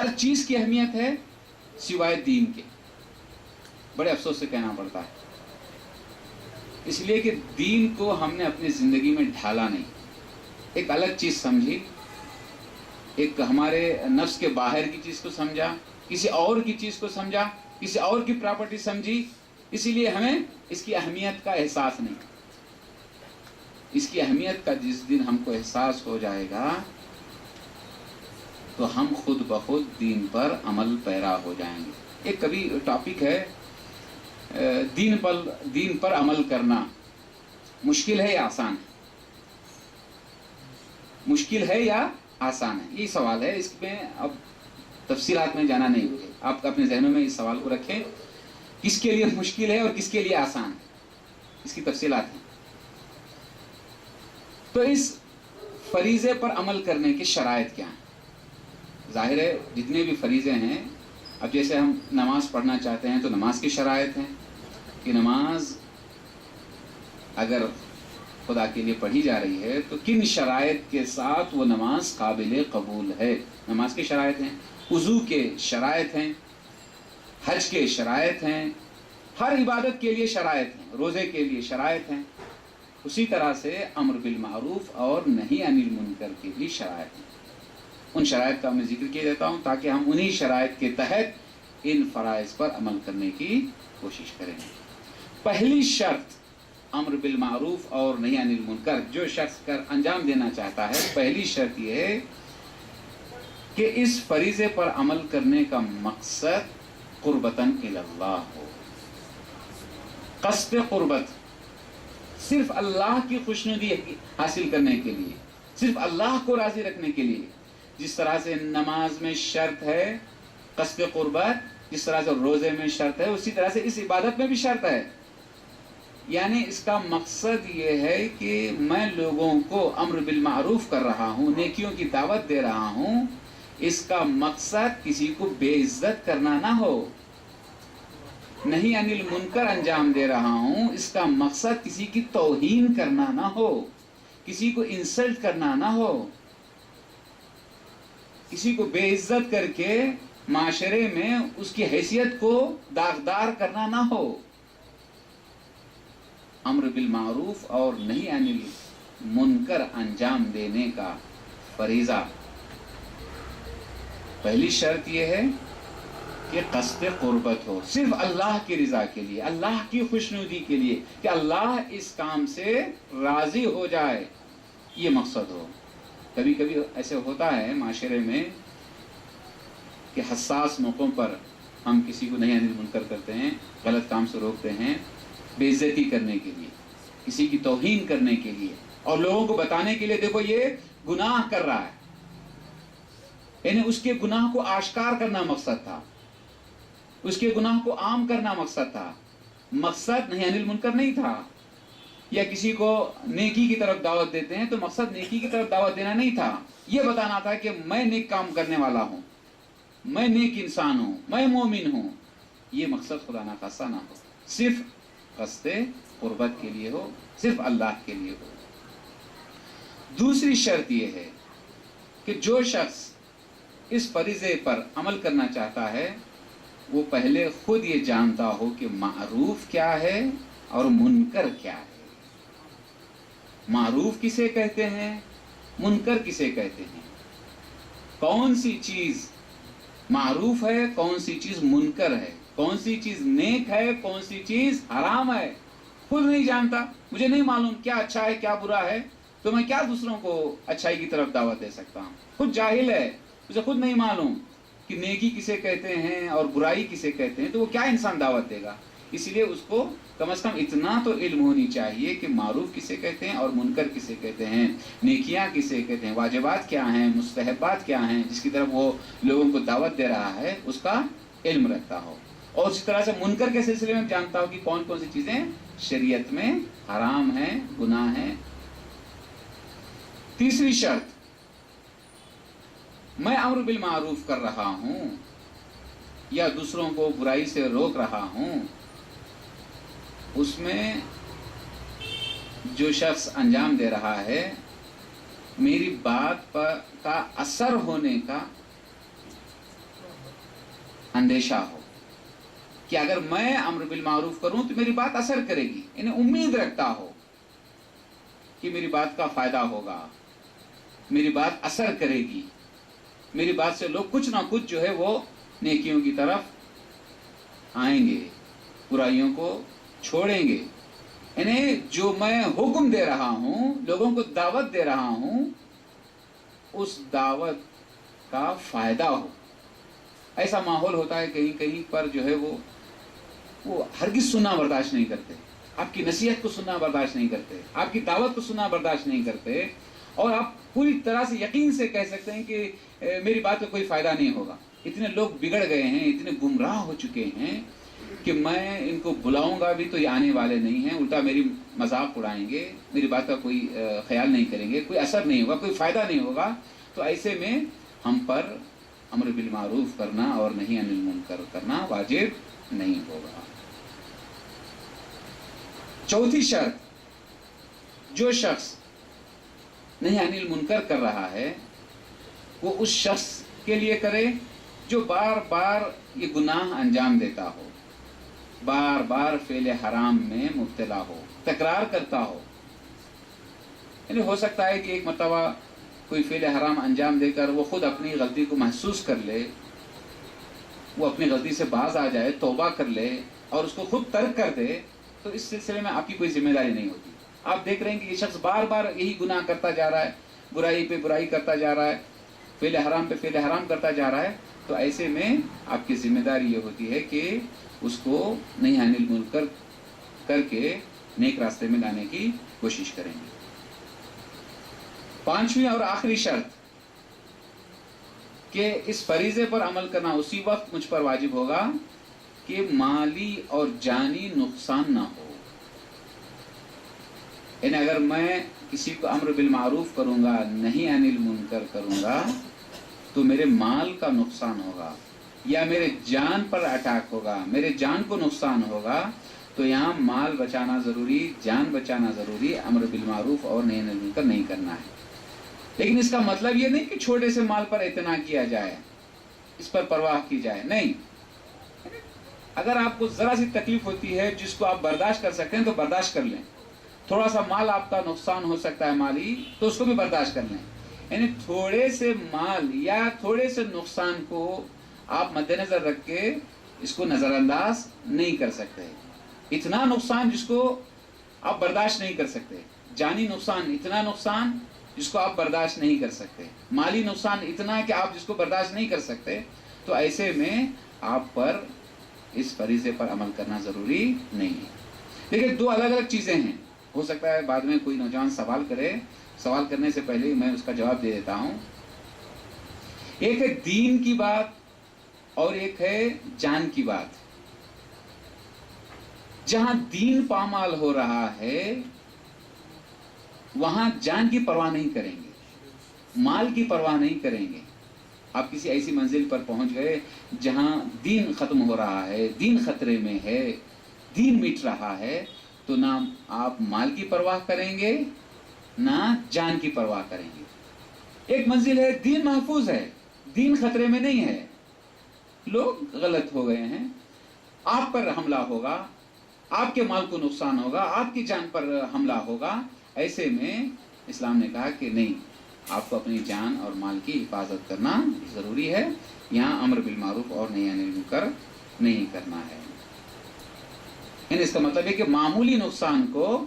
ہر چیز کی اہمیت ہے سوائے دین کے. بڑے افسوس سے کہنا پڑتا ہے، اس لیے کہ دین کو ہم نے اپنی زندگی میں ڈھالا نہیں. ایک الگ چیز سمجھی، ایک ہمارے نفس کے باہر کی چیز کو سمجھا، کسی اور کی چیز کو سمجھا، کسی اور کی پراپرٹی سمجھی. اسی لیے ہمیں اس کی اہمیت کا احساس نہیں. اس کی اہمیت کا جس دن ہم کو احساس ہو جائے گا تو ہم خود بخود دین پر عمل پیرا ہو جائیں گے. ایک کبھی ٹاپک ہے دین پر عمل کرنا مشکل ہے یا آسان ہے؟ مشکل ہے یا آسان ہے، یہی سوال ہے. اس میں اب تفصیلات میں جانا نہیں ہوگی، آپ اپنے ذہنوں میں اس سوال کو رکھیں، کس کے لیے مشکل ہے اور کس کے لیے آسان ہے، اس کی تفصیلات ہیں. تو اس فریضے پر عمل کرنے کی شرائط کیا ہیں؟ ظاہر ہے جتنے بھی فریضے ہیں، اب جیسے ہم نماز پڑھنا چاہتے ہیں تو نماز کی شرائط ہیں کہ نماز اگر خدا کے لیے پڑھی جا رہی ہے تو کن شرائط کے ساتھ وہ نماز قابل قبول ہے. نماز کی شرائط ہیں، وضو کے شرائط ہیں، حج کے شرائط ہیں، ہر عبادت کے لیے شرائط ہیں، روزے کے لیے شرائط ہیں. اسی طرح سے امر بالمعروف اور نہی عن المنکر کی بھی شرائط ہیں. ان شرائط کا میں ذکر کیا دیتا ہوں تاکہ ہم انہی شرائط کے تحت ان فرائض پر عمل کرنے کی کوشش کریں. پہلی شرط امر بالمعروف اور نہی عن المنکر جو شخص کر انجام دینا چاہتا ہے، پہلی شرط یہ ہے کہ اس فریضے پر عمل کرنے کا مقصد قربتاً الی اللہ ہو. قصد قربت صرف اللہ کی خوشنودی حاصل کرنے کے لیے، صرف اللہ کو راضی رکھنے کے لیے. جس طرح سے نماز میں شرط ہے قصد قربت، جس طرح سے روزے میں شرط ہے، اسی طرح سے اس عبادت میں بھی شرط ہے. یعنی اس کا مقصد یہ ہے کہ میں لوگوں کو امر بالمعروف کر رہا ہوں، نیکیوں کی دعوت دے رہا ہوں، اس کا مقصد کسی کو بے عزت کرنا نہ ہو. نہیں عن المنکر انجام دے رہا ہوں، اس کا مقصد کسی کی توہین کرنا نہ ہو، کسی کو انسلٹ کرنا نہ ہو، کسی کو بے عزت کر کے معاشرے میں اس کی حیثیت کو داغدار کرنا نہ ہو. امر بالمعروف اور نہی عن المنکر انجام دینے کا فریضہ، پہلی شرط یہ ہے کہ قصد قربت ہو، صرف اللہ کی رضا کے لیے، اللہ کی خوشنودی کے لیے، کہ اللہ اس کام سے راضی ہو جائے، یہ مقصد ہو. کبھی کبھی ایسے ہوتا ہے معاشرے میں کہ حساس موقعوں پر ہم کسی کو نہی عن المنکر کرتے ہیں، غلط کام سے روکتے ہیں، بے عزتی کرنے کے لیے، کسی کی توہین کرنے کے لیے، اور لوگوں کو بتانے کے لیے دیکھو یہ گناہ کر رہا ہے. یعنی اس کے گناہ کو آشکار کرنا مقصد تھا، اس کے گناہ کو عام کرنا مقصد تھا، مقصد نہی عن المنکر نہیں تھا. یا کسی کو نیکی کی طرف دعوت دیتے ہیں تو مقصد نیکی کی طرف دعوت دینا نہیں تھا، یہ بتانا تھا کہ میں نیک کام کرنے والا ہوں، میں نیک انسان ہوں، میں مومن ہوں. یہ مقصد خدا نخواستہ نہ ہو، صرف قصد قربت کے لیے ہو، صرف اللہ کے لیے ہو. دوسری شرط یہ ہے کہ جو شخص اس فریضے پر عمل کرنا چاہتا ہے وہ پہلے خود یہ جانتا ہو کہ معروف کیا ہے اور منکر کیا ہے. معروف کسے کہتے ہیں، منکر کسے کہتے ہیں، کون سی چیز معروف ہے، کون سی چیز منکر ہے، کون سی چیز نیک ہے، کون سی چیز حرام ہے. خود نہیں جانتا، مجھے نہیں معلوم کیا اچھا ہے کیا برا ہے، تو میں کیا دوسروں کو اچھائی کی طرف دعوت دے سکتا ہوں. خود جاہل ہے، اسے خود نہیں معلوم کہ نیکی کسے کہتے ہیں اور برائی کسے کہتے ہیں، تو وہ کیا انسان دعوت دے گا. اس لیے اس کو کم از کم اتنا تو علم ہونی چاہیے کہ معروف کسے کہتے ہیں اور منکر کسے کہتے ہیں، نیکیاں کسے کہتے ہیں، واجبات کیا ہیں، مستحبات کیا ہیں، جس کی طرف وہ لوگوں کو دعوت دے رہا ہے اس کا علم رکھتا ہو. اور اسی طرح سے منکر کے سلسلے میں جانتا ہو کہ کون کون سی چیزیں شریعت میں حرام ہیں، گناہ ہیں. تیسری شرط، میں امر بالمعروف کر رہا ہوں یا دوسروں کو برائی سے روک رہا ہوں، اس میں جو شخص انجام دے رہا ہے میری بات پر کا اثر ہونے کا اندیشہ ہو کہ اگر میں امر بالمعروف کروں تو میری بات اثر کرے گی، انہیں امید رکھتا ہو کہ میری بات کا فائدہ ہوگا، میری بات اثر کرے گی، میری بات سے لوگ کچھ نہ کچھ جو ہے وہ نیکیوں کی طرف آئیں گے، برائیوں کو چھوڑیں گے، انہیں جو میں حکم دے رہا ہوں، لوگوں کو دعوت دے رہا ہوں، اس دعوت کا فائدہ ہو۔ ایسا ماحول ہوتا ہے کہیں کہیں پر جو ہے وہ ہرگز سننا برداشت نہیں کرتے، آپ کی نصیحت کو سننا برداشت نہیں کرتے، آپ کی دعوت کو سننا برداشت نہیں کرتے، اور آپ پوری طرح سے یقین سے کہہ سکتے ہیں کہ میری بات کا کوئی فائدہ نہیں ہوگا۔ اتنے لوگ بگڑ گئے ہیں، اتنے گمراہ ہو چکے ہیں کہ میں ان کو بلاؤں گا بھی تو یہ آنے والے نہیں ہیں، الٹا میری مذاق اڑائیں گے، میری بات کا کوئی خیال نہیں کریں گے، کوئی اثر نہیں ہوگا، کوئی فائدہ نہیں ہوگا۔ تو ایسے میں ہم پر امر بالمعروف کرنا اور نہی عن المنکر کرنا واجب نہیں ہوگا۔ چوتھی شرط، جو شخص نہی عن المنکر کر رہا ہے وہ اس شخص کے لیے کرے جو بار بار یہ گناہ انجام دیتا ہو، بار بار فعل حرام میں مبتلا ہو، تکرار کرتا ہو۔ یعنی ہو سکتا ہے کہ ایک مرتبہ کوئی فعل حرام انجام دے کر وہ خود اپنی غلطی کو محسوس کر لے، وہ اپنی غلطی سے باز آ جائے، توبہ کر لے اور اس کو خود ترک کر دے، تو اس سلسلے میں آپ کی کوئی ذمہ داری نہیں ہوتی۔ آپ دیکھ رہے ہیں کہ یہ شخص بار بار یہی گناہ کرتا جا رہا ہے، برائی پہ برائی کرتا جا رہا ہے، فعل حرام پہ فعل حرام کرتا جا رہا ہے، تو ایسے میں آپ کی ذمہ داری یہ ہوتی ہے کہ اس کو نہی عن المنکر کر کے نیک راستے میں لانے کی کوشش کریں گے۔ پانچویں اور آخری شرط کہ اس فریضے پر عمل کرنا اسی وقت مجھ پر واجب ہوگا کہ مالی اور جانی نقصان نہ ہو۔ یعنی اگر میں کسی کو امر بالمعروف کروں گا، نہی عن المنکر کروں گا، تو میرے مال کا نقصان ہوگا یا میرے جان پر اٹیک ہوگا، میرے جان کو نقصان ہوگا، تو یہاں مال بچانا ضروری، جان بچانا ضروری، امر بالمعروف اور نہی عن المنکر نہیں کرنا ہے۔ لیکن اس کا مطلب یہ نہیں کہ چھوٹے سے مال پر اعتنا کیا جائے، اس پر پرواہ کی جائے، نہیں۔ اگر آپ کو ذرا سی تکلیف ہوتی ہے جس کو آپ برداشت کر سکتے ہیں تو برداشت کر لیں، تھوڑا سا مال آپ کا نقصان ہو سکتا ہے مالی، تو اس کو بھی برداشت کر لیں۔ یعنی تھوڑے سے مال یا تھوڑے سے نقصان کو آپ مد نظر رکھ کے اس کو نظر انداز نہیں کر سکتے۔ اتنا نقصان جس کو آپ برداشت نہیں کر سکتے، جانی نقصان اتنا نقصان جس کو آپ برداشت نہیں کر سکتے، مالی نقصان اتنا کہ آپ جس کو برداشت نہیں کر سکتے، تو ایسے میں آپ پر اس فریضے پر عمل کرنا ضروری نہیں ہے۔ لیکن دو الگ الگ چیزیں ہیں، ہو سکتا ہے بعد میں کوئی نوجوان سوال کرے، سوال کرنے سے پہلے میں اس کا جواب دے دیتا ہوں۔ ایک ہے دین کی بات اور ایک ہے جان کی بات۔ جہاں دین پامال ہو رہا ہے وہاں جان کی پرواہ نہیں کریں گے، مال کی پرواہ نہیں کریں گے۔ آپ کسی ایسی منزل پر پہنچ گئے جہاں دین ختم ہو رہا ہے، دین خطرے میں ہے، دین مٹ رہا ہے، تو نہ آپ مال کی پرواہ کریں گے نہ جان کی پرواہ کریں گے۔ ایک منزل ہے دین محفوظ ہے، دین خطرے میں نہیں ہے، لوگ غلط ہو گئے ہیں، آپ پر حملہ ہوگا، آپ کے مال کو نقصان ہوگا، آپ کی جان پر حملہ ہوگا۔ ایسے میں اسلام نے کہا کہ نہیں، آپ کو اپنی جان اور مال کی حفاظت کرنا ضروری ہے، یہاں امر بالمعروف اور نہی عن المنکر نہیں کرنا ہے۔ یعنی اس کا مطلب ہے کہ معمولی نقصان کو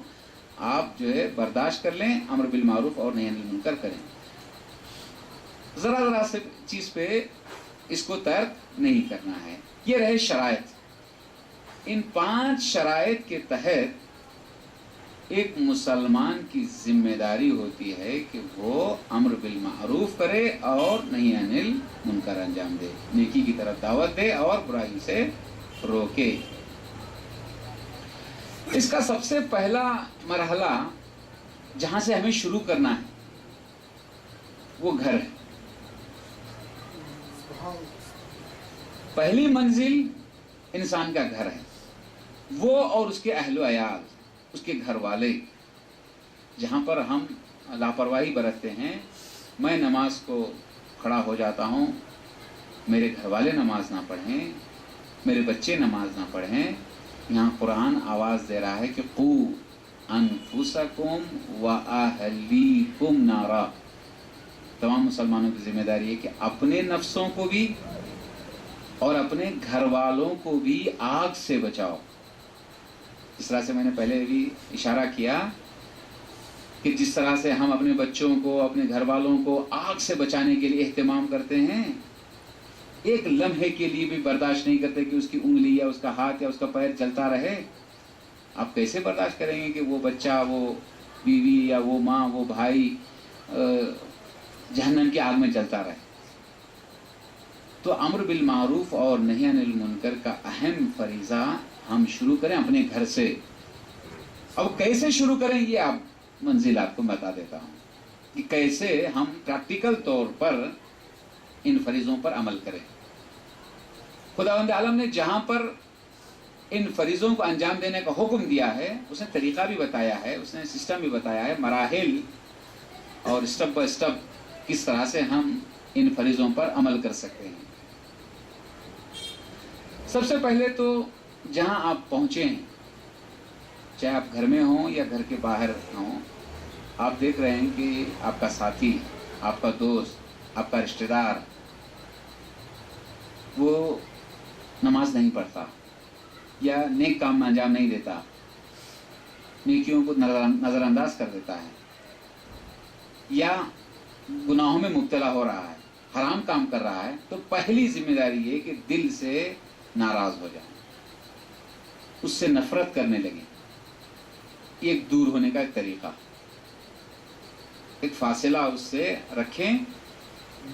آپ جو ہے برداشت کر لیں، امر بالمعروف اور نہی عن المنکر کریں، ذرا ذرا سے چیز پہ اس کو ترک نہیں کرنا ہے۔ یہ رہے شرائط۔ ان 5 شرائط کے تحت ایک مسلمان کی ذمہ داری ہوتی ہے کہ وہ امر بالمعروف کرے اور نہی عن المنکر انجام دے، نیکی کی طرف دعوت دے اور برائی سے روکے۔ اس کا سب سے پہلا مرحلہ جہاں سے ہمیں شروع کرنا ہے وہ گھر ہے۔ پہلی منزل انسان کا گھر ہے، وہ اور اس کے اہل و عیال، اس کے گھر والے۔ جہاں پر ہم لاپرواہی برتتے ہیں، میں نماز کو کھڑا ہو جاتا ہوں، میرے گھر والے نماز نہ پڑھیں، میرے بچے نماز نہ پڑھیں، یہاں قرآن آواز دے رہا ہے کہ قو انفسکم واہلیکم نارا. تمام مسلمانوں کی ذمہ داری ہے کہ اپنے نفسوں کو بھی اور اپنے گھر والوں کو بھی آگ سے بچاؤ. اس طرح سے میں نے پہلے بھی اشارہ کیا کہ جس طرح سے ہم اپنے بچوں کو، اپنے گھر والوں کو آگ سے بچانے کے لیے اہتمام کرتے ہیں، ایک لمحے کے لیے بھی برداشت نہیں کرتے کہ اس کی انگلی یا اس کا ہاتھ یا اس کا پیر جلتا رہے. آپ کیسے برداشت کریں گے کہ وہ بچہ، وہ بیوی یا وہ ماں، وہ بھائی جہنم کی آگ میں جلتا رہے؟ تو امر بالمعروف اور نہی عن المنکر کا اہم فریضہ ہم شروع کریں اپنے گھر سے. اب کیسے شروع کریں یہ آپ منزل آپ کو بتا دیتا ہوں کہ کیسے ہم پریکٹیکل طور پر ان فریضوں پر عمل کریں. خداوند عالم نے جہاں پر ان فریضوں کو انجام دینے کا حکم دیا ہے، اس نے طریقہ بھی بتایا ہے، اس نے سسٹم بھی بتایا ہے، مراحل اور سٹیپ بائی سٹیپ کس طرح سے ہم ان فریضوں پر عمل کر سکتے ہیں. سب سے پہلے تو جہاں آپ پہنچے ہیں، چاہے آپ گھر میں ہوں یا گھر کے باہر ہوں، آپ دیکھ رہے ہیں کہ آپ کا ساتھی، آپ کا دوست، آپ کا رشتہ دار وہ نماز نہیں پڑھتا یا نیک کام میں انجام نہیں دیتا، نیکیوں کو نظر انداز کر دیتا ہے، یا گناہوں میں مبتلا ہو رہا ہے، حرام کام کر رہا ہے، تو پہلی ذمہ داری یہ کہ دل سے ناراض ہو جائیں، اس سے نفرت کرنے لگیں. ایک دور ہونے کا ایک طریقہ، ایک فاصلہ اس سے رکھیں،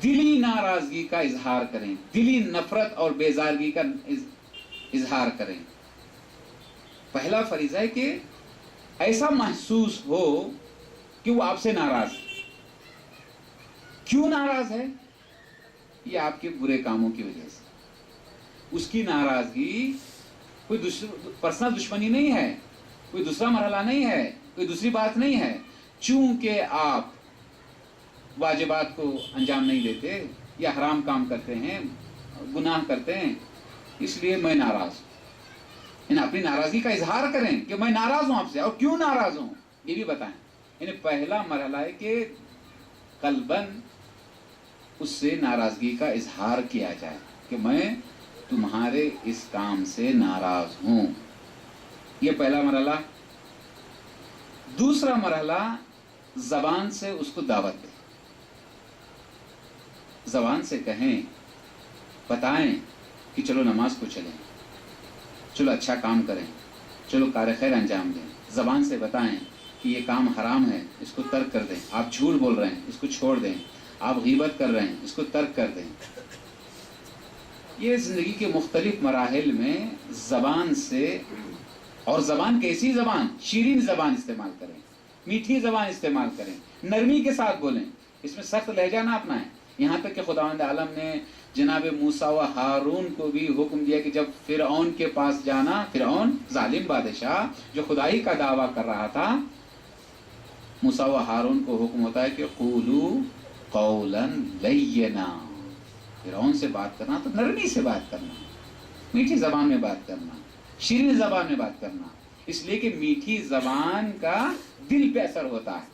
دلی ناراضگی کا اظہار کریں، دلی نفرت اور بیزارگی کا اظہار کریں. پہلا فریضہ ہے کہ ایسا محسوس ہو کہ وہ آپ سے ناراض ہے. کیوں ناراض ہے؟ یہ آپ کے برے کاموں کی وجہ سے. اس کی ناراضگی کوئی پرسنل دشمنی نہیں ہے، کوئی دوسرا مرحلہ نہیں ہے، کوئی دوسری بات نہیں ہے. چونکہ آپ واجبات کو انجام نہیں دیتے یا حرام کام کرتے ہیں، گناہ کرتے ہیں، اس لیے میں ناراض ہوں. اپنی ناراضگی کا اظہار کریں کہ میں ناراض ہوں آپ سے، اور کیوں ناراض ہوں یہ بھی بتائیں. پہلا مرحلہ ہے کہ قلباً اس سے ناراضگی کا اظہار کیا جائے کہ میں تمہارے اس کام سے ناراض ہوں. یہ پہلا مرحلہ. دوسرا مرحلہ، زبان سے اس کو دعوت دیں. زبان سے کہیں، بتائیں کہ چلو نماز کو چلیں، چلو اچھا کام کریں، چلو کار خیر انجام دیں. زبان سے بتائیں کہ یہ کام حرام ہے، اس کو ترک کر دیں. آپ جھوٹ بول رہے ہیں، اس کو چھوڑ دیں. آپ غیبت کر رہے ہیں، اس کو ترک کر دیں. یہ زندگی کے مختلف مراحل میں زبان سے، اور زبان کیسی زبان؟ شیرین زبان استعمال کریں، میٹھی زبان استعمال کریں، نرمی کے ساتھ بولیں. اس میں سخت لہجہ نہ اپنائیں. یہاں تک کہ خداوند عالم نے جناب موسیٰ و ہارون کو بھی حکم دیا کہ جب فرعون کے پاس جانا، فرعون ظالم بادشاہ جو خدائی کا دعویٰ کر رہا تھا، موسیٰ و ہارون کو حکم ہوتا ہے کہ قولوا قولا لینا. فرعون سے بات کرنا تو نرمی سے بات کرنا، میٹھی زبان میں بات کرنا، شیرین زبان میں بات کرنا. اس لیے کہ میٹھی زبان کا دل پہ اثر ہوتا ہے.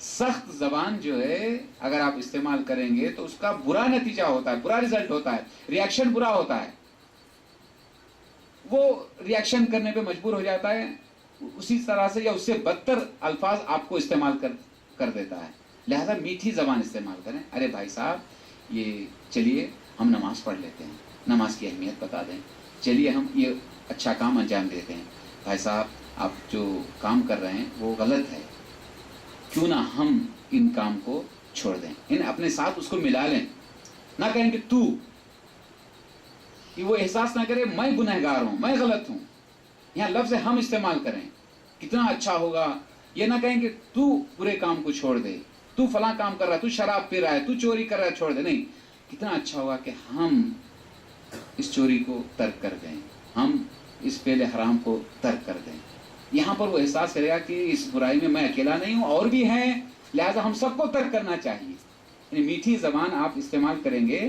سخت زبان جو ہے اگر آپ استعمال کریں گے تو اس کا برا نتیجہ ہوتا ہے، برا رزلٹ ہوتا ہے، ریاکشن برا ہوتا ہے. وہ ریاکشن کرنے پہ مجبور ہو جاتا ہے، اسی طرح سے یا اس سے بدتر الفاظ آپ کو استعمال کر دیتا ہے. لہذا میٹھی زبان استعمال کریں. ارے بھائی صاحب، یہ چلیے ہم نماز پڑھ لیتے ہیں، نماز کی اہمیت بتا دیں. چلیے ہم یہ اچھا کام انجام دیتے ہیں. بھائی صاحب، آپ جو کام کر رہے ہیں وہ غلط ہے، کیوں نہ ہم ان کام کو چھوڑ دیں. اپنے ساتھ اس کو ملا لیں. نہ کہیں کہ تو، کہ وہ احساس نہ کرے میں گنہگار ہوں، میں غلط ہوں. یہاں لفظ ہم استعمال کریں، کتنا اچھا ہوگا. یہ نہ کہیں کہ تو برے کام کو چھوڑ دے، تو فلاں کام کر رہا ہے، تو شراب پی رہا ہے، تو چوری کر رہا ہے، چھوڑ دے. نہیں، کتنا اچھا ہوگا کہ ہم اس چوری کو ترک کر دیں، ہم اس فعل حرام کو ترک کر دیں. یہاں پر وہ احساس کرے گا کہ اس برائی میں میں اکیلا نہیں ہوں، اور بھی ہیں، لہذا ہم سب کو ترک کرنا چاہیے. یعنی میٹھی زبان آپ استعمال کریں گے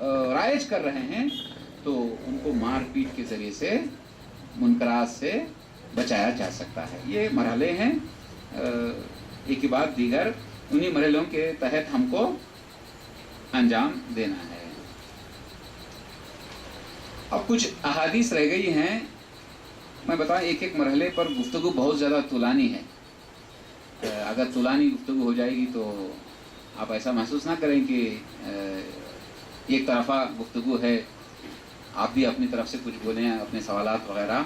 رائج کر رہے ہیں تو ان کو مار پیٹ کے ذریعے سے منکرات سے بچایا جا سکتا ہے. یہ مرحلے ہیں, ایک کے بعد دیگر انہی مرحلوں کے تحت ہم کو انجام دینا ہے. اب کچھ احادیث رہ گئی ہیں, میں بتاؤں ایک ایک مرحلے پر گفتگو بہت زیادہ طولانی ہے. اگر طولانی گفتگو ہو جائے گی تو آپ ایسا محسوس نہ کریں کہ ایک طرفہ گفتگو ہے, آپ بھی اپنی طرف سے کچھ بولیں, اپنے سوالات وغیرہ.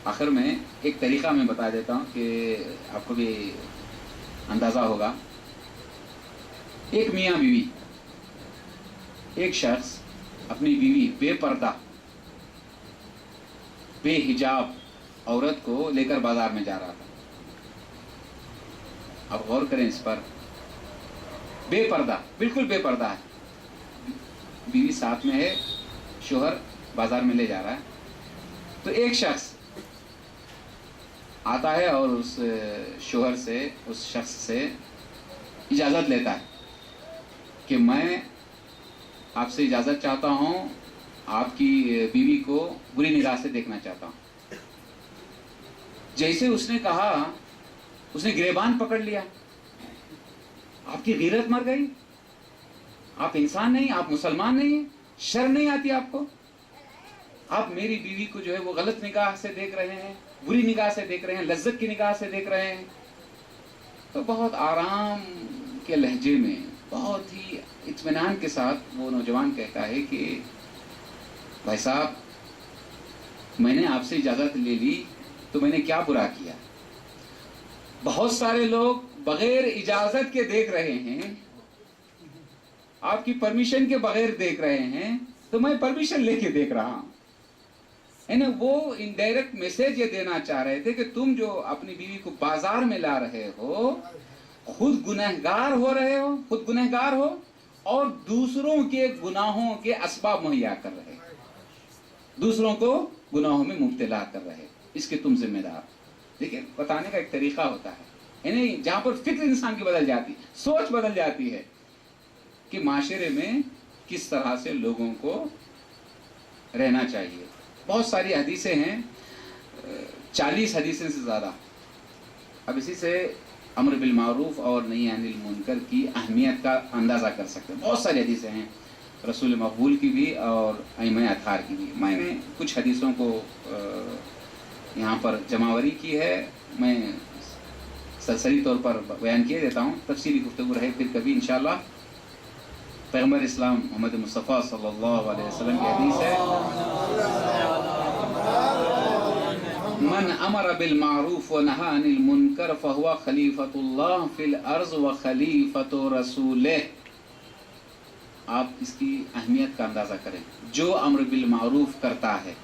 آخر میں ایک طریقہ میں بتا دیتا ہوں کہ آپ کو بھی اندازہ ہوگا. ایک میاں بیوی, ایک شخص اپنی بیوی بے پردہ بے حجاب عورت کو لے کر بازار میں جا رہا تھا. اب غور کریں اس پر, بے پردہ, بالکل بے پردہ ہے, بیوی ساتھ میں ہے, شوہر بازار میں لے جا رہا ہے. تو ایک شخص آتا ہے اور اس شوہر سے, اس شخص سے اجازت لیتا ہے کہ میں آپ سے اجازت چاہتا ہوں, آپ کی بیوی کو بری نگاہ سے دیکھنا چاہتا ہوں. جیسے اس نے کہا, اس نے گریبان پکڑ لیا. آپ کی غیرت مر گئی, آپ انسان نہیں, آپ مسلمان نہیں, شرم نہیں آتی آپ کو؟ آپ میری بیوی کو جو ہے وہ غلط نگاہ سے دیکھ رہے ہیں, بری نگاہ سے دیکھ رہے ہیں, لذت کی نگاہ سے دیکھ رہے ہیں. تو بہت آرام کے لہجے میں, بہت ہی اطمینان کے ساتھ وہ نوجوان کہتا ہے کہ بھائی صاحب, میں نے آپ سے اجازت لے لی تو میں نے کیا برا کیا؟ بہت سارے لوگ بغیر اجازت کے دیکھ رہے ہیں, آپ کی پرمیشن کے بغیر دیکھ رہے ہیں, تو میں پرمیشن لے کے دیکھ رہا ہوں. وہ انڈائریکٹ میسج یہ دینا چاہ رہے تھے کہ تم جو اپنی بیوی کو بازار میں لا رہے ہو, خود گنہگار ہو رہے ہو, خود گنہگار ہو, اور دوسروں کے گناہوں کے اسباب مہیا کر رہے, دوسروں کو گناہوں میں مبتلا کر رہے, اس کے تم ذمہ دار. دیکھیں, بتانے کا ایک طریقہ ہوتا ہے, جہاں پر فکر انسان کی بدل جاتی, سوچ بدل جاتی ہے کہ معاشرے میں کس طرح سے لوگوں کو رہنا چاہیے. بہت ساری حدیثیں ہیں, 40 حدیثیں سے زیادہ. اب اسی سے امر بالمعروف اور نہی عن المنکر کی اہمیت کا اندازہ کر سکتے ہیں. بہت ساری حدیثیں ہیں, رسول مقبول کی بھی اور ائمہ اطہار کی بھی. میں نے کچھ حدیثوں کو یہاں پر جمع کی ہے, میں سرسری طور پر بیان کیے دیتا ہوں, تفصیلی گفتگو رہے پھر کبھی انشاءاللہ. پیغمبر اسلام محمد مصطفیٰ صلی اللہ علیہ وسلم کی حدیث ہے, من امر بالمعروف ونہى عن المنکر فهو خلیفۃ اللہ فی الارض وخلیفۃ رسولہ. آپ اس کی اہمیت کا اندازہ کریں. جو امر بالمعروف کرتا ہے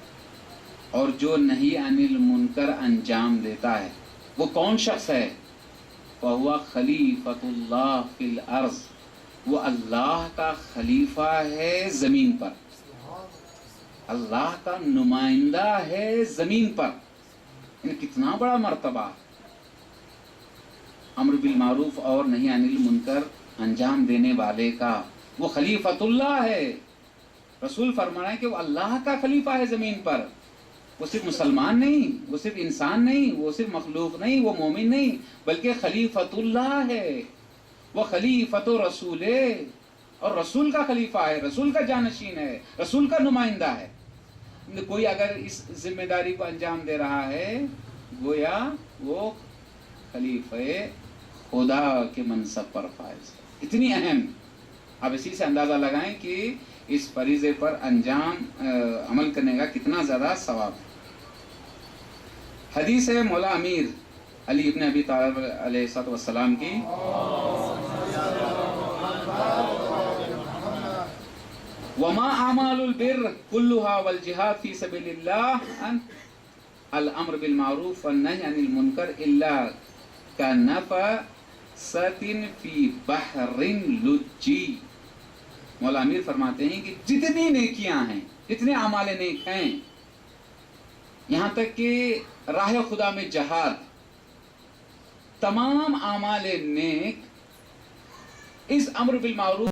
اور جو نہی عن المنکر انجام دیتا ہے, وہ کون شخص ہے؟ فهو خلیفۃ اللہ فی الارض, وہ اللہ کا خلیفہ ہے زمین پر, اللہ کا نمائندہ ہے زمین پر. کتنا بڑا مرتبہ, امر بالمعروف اور نہی عن المنکر انجام دینے والے کا, وہ خلیفۃ اللہ ہے. رسول فرما رہے ہیں کہ وہ اللہ کا خلیفہ ہے زمین پر. وہ صرف مسلمان نہیں, وہ صرف انسان نہیں, وہ صرف مخلوق نہیں, وہ مومن نہیں, بلکہ خلیفۃ اللہ ہے. وہ خلیفۃ رسول ہے, اور رسول کا خلیفہ ہے, رسول کا جانشین ہے, رسول کا نمائندہ ہے. کوئی اگر اس ذمہ داری کو انجام دے رہا ہے, گویا وہ خلیفہ خدا کے منصب پر فائز ہے. اتنی اہم. اب اسی سے اندازہ لگائیں کہ اس فریضے پر انجام عمل کرنے کا کتنا زیادہ ثواب ہے. حدیث ہے مولا امیر علی ابن ابی طالب علیہ السلام کی, وما اعمال البر كلها والجهاد في سبيل الله ان الامر بالمعروف والنهي عن المنکر الا كنفست في بحر لجی. مولا امیر فرماتے ہیں کہ جتنی نیکیاں ہیں, جتنے اعمال نیک ہیں, یہاں تک کہ راہ خدا میں جہاد, تمام اعمال نیک اس امر بالمعروف